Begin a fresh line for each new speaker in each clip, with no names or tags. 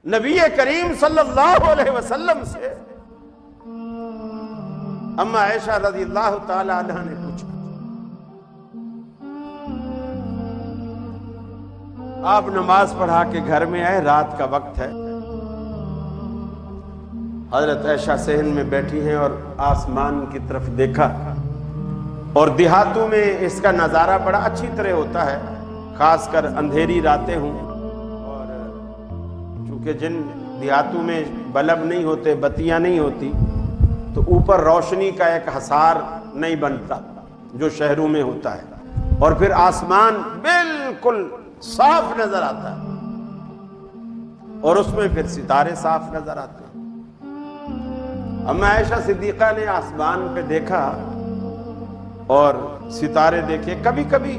نبی کریم صلی اللہ علیہ وسلم سے اما عائشہ رضی اللہ تعالی عنہا نے پوچھا، آپ نماز پڑھا کے گھر میں آئے، رات کا وقت ہے، حضرت عائشہ صحن میں بیٹھی ہیں اور آسمان کی طرف دیکھا، اور دیہاتوں میں اس کا نظارہ بڑا اچھی طرح ہوتا ہے، خاص کر اندھیری راتیں ہوں، اور چونکہ جن دیہاتوں میں بلب نہیں ہوتے، بتیاں نہیں ہوتی، تو اوپر روشنی کا ایک حصار نہیں بنتا جو شہروں میں ہوتا ہے، اور پھر آسمان بالکل صاف نظر آتا ہے، اور اس میں پھر ستارے صاف نظر آتے ہیں۔ اما عائشہ صدیقہ نے آسمان پہ دیکھا اور ستارے دیکھے۔ کبھی کبھی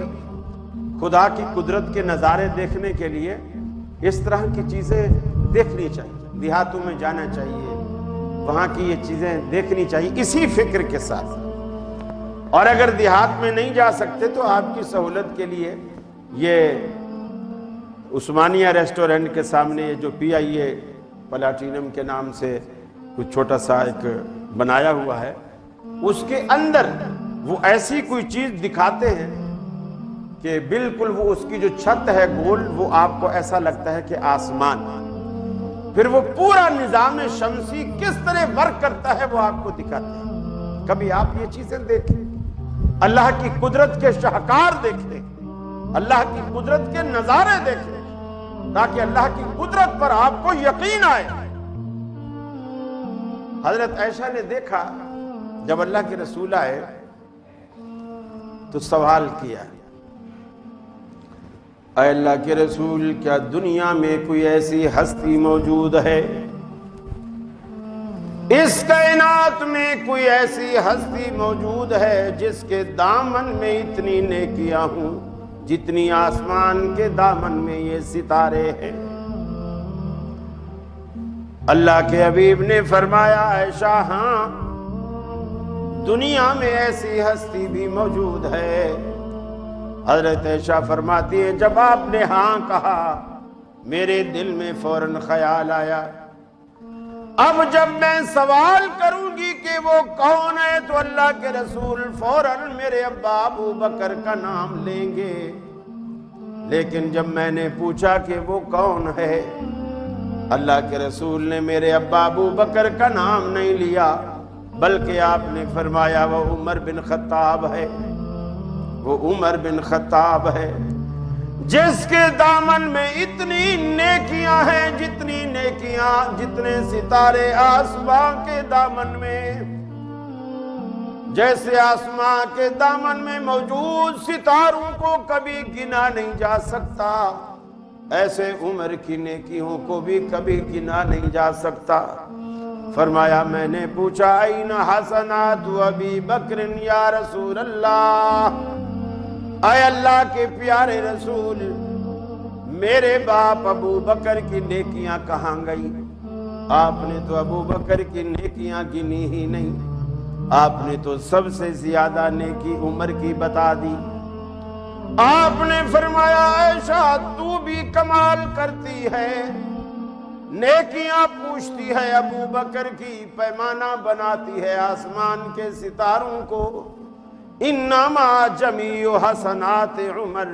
خدا کی قدرت کے نظارے دیکھنے کے لیے اس طرح کی چیزیں دیکھنی چاہیے، دیہاتوں میں جانا چاہیے، وہاں کی یہ چیزیں دیکھنی چاہیے اسی فکر کے ساتھ۔ اور اگر دیہات میں نہیں جا سکتے تو آپ کی سہولت کے لیے یہ عثمانیہ ریسٹورنٹ کے سامنے جو پی آئی اے پلاٹینم کے نام سے کچھ چھوٹا سا ایک بنایا ہوا ہے، اس کے اندر وہ ایسی کوئی چیز دکھاتے ہیں کہ بالکل وہ اس کی جو چھت ہے گول، وہ آپ کو ایسا لگتا ہے کہ آسمان، پھر وہ پورا نظام شمسی کس طرح ورک کرتا ہے وہ آپ کو دکھاتے ہیں۔ کبھی آپ یہ چیزیں دیکھیں، اللہ کی قدرت کے شاہکار دیکھیں، اللہ کی قدرت کے نظارے دیکھیں، تاکہ اللہ کی قدرت پر آپ کو یقین آئے۔ حضرت عائشہ نے دیکھا، جب اللہ کے رسول آئے تو سوال کیا، اے اللہ کے رسول، کیا دنیا میں کوئی ایسی ہستی موجود ہے، اس کائنات میں کوئی ایسی ہستی موجود ہے جس کے دامن میں اتنی نیکیاں ہوں جتنی آسمان کے دامن میں یہ ستارے ہیں؟ اللہ کے حبیب نے فرمایا، عائشہ ہاں، دنیا میں ایسی ہستی بھی موجود ہے۔ حضرت عائشہ فرماتی ہے، جب آپ نے ہاں کہا میرے دل میں فوراً خیال آیا، اب جب میں سوال کروں گی کہ وہ کون ہے تو اللہ کے رسول فوراً میرے ابا ابو بکر کا نام لیں گے، لیکن جب میں نے پوچھا کہ وہ کون ہے، اللہ کے رسول نے میرے ابا ابو بکر کا نام نہیں لیا، بلکہ آپ نے فرمایا وہ عمر بن خطاب ہے، وہ عمر بن خطاب ہے، جس کے دامن میں اتنی نیکیاں ہیں جتنے ستارے آسمان کے دامن میں، جیسے آسمان کے دامن میں موجود ستاروں کو کبھی گنا نہیں جا سکتا، ایسے عمر کی نیکیوں کو بھی کبھی گنا نہیں جا سکتا۔ فرمایا، میں نے پوچھا، این حسنات ابی بکر یا رسول اللہ، اے اللہ کے پیارے رسول، میرے باپ ابو بکر کی نیکیاں کہاں گئی؟ آپ نے تو ابو بکر کی نیکیاں گنی ہی نہیں، آپ نے تو سب سے زیادہ نیکی عمر کی بتا دی۔ آپ نے فرمایا، عائشہ تو بھی کمال کرتی ہے، نیکیاں پوچھتی ہے ابو بکر کی، پیمانہ بناتی ہے آسمان کے ستاروں کو، انما جمیع حسنات عمر،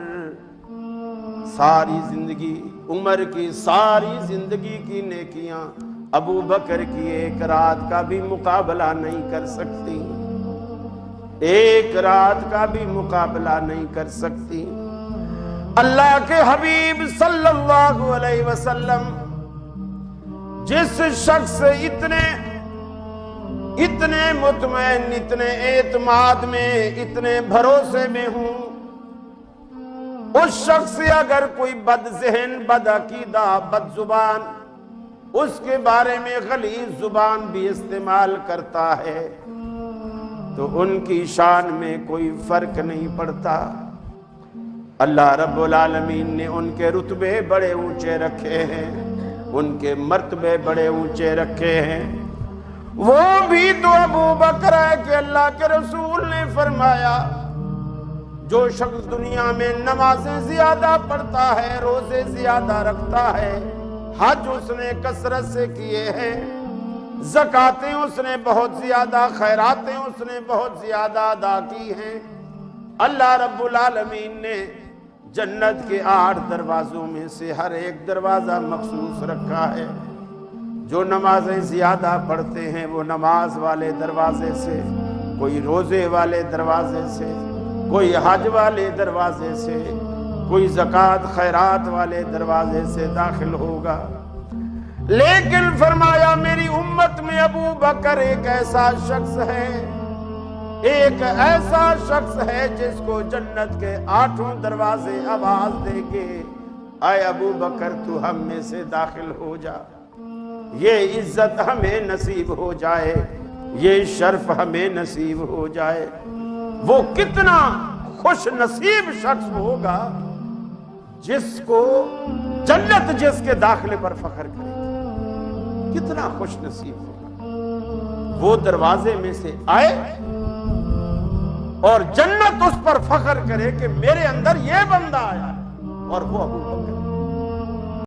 ساری زندگی عمر کی ساری زندگی کی نیکیاں ابو بکر کی ایک رات کا بھی مقابلہ نہیں کر سکتی، ایک رات کا بھی مقابلہ نہیں کر سکتی۔ اللہ کے حبیب صلی اللہ علیہ وسلم جس شخص سے اتنے مطمئن، اتنے اعتماد میں، اتنے بھروسے میں ہوں، اس شخص سے اگر کوئی بد ذہن، بد عقیدہ، بد زبان اس کے بارے میں غلیظ زبان بھی استعمال کرتا ہے تو ان کی شان میں کوئی فرق نہیں پڑتا۔ اللہ رب العالمین نے ان کے رتبے بڑے اونچے رکھے ہیں، ان کے مرتبے بڑے اونچے رکھے ہیں۔ وہ بھی تو ابو بکر ہے کہ اللہ کے رسول نے فرمایا، جو شخص دنیا میں نمازیں زیادہ پڑھتا ہے، روزے زیادہ رکھتا ہے، حج اس نے کثرت سے کیے ہیں، زکاتیں اس نے بہت زیادہ، خیراتیں اس نے بہت زیادہ ادا کی ہیں۔ اللہ رب العالمین نے جنت کے 8 دروازوں میں سے ہر ایک دروازہ مخصوص رکھا ہے۔ جو نمازیں زیادہ پڑھتے ہیں وہ نماز والے دروازے سے، کوئی روزے والے دروازے سے، کوئی حج والے دروازے سے، کوئی زکوٰۃ خیرات والے دروازے سے داخل ہوگا۔ لیکن فرمایا میری امت میں ابو بکر ایک ایسا شخص ہے، ایک ایسا شخص ہے جس کو جنت کے 8 دروازے آواز دیں گے، اے ابو بکر تو ہم میں سے داخل ہو جا، یہ عزت ہمیں نصیب ہو جائے، یہ شرف ہمیں نصیب ہو جائے۔ وہ کتنا خوش نصیب شخص ہوگا جس کو جنت جس کے داخلے پر فخر کرے گی، کتنا خوش نصیب ہوگا۔ وہ دروازے میں سے آئے اور جنت اس پر فخر کرے کہ میرے اندر یہ بندہ آیا ہے، اور وہ ابو بکر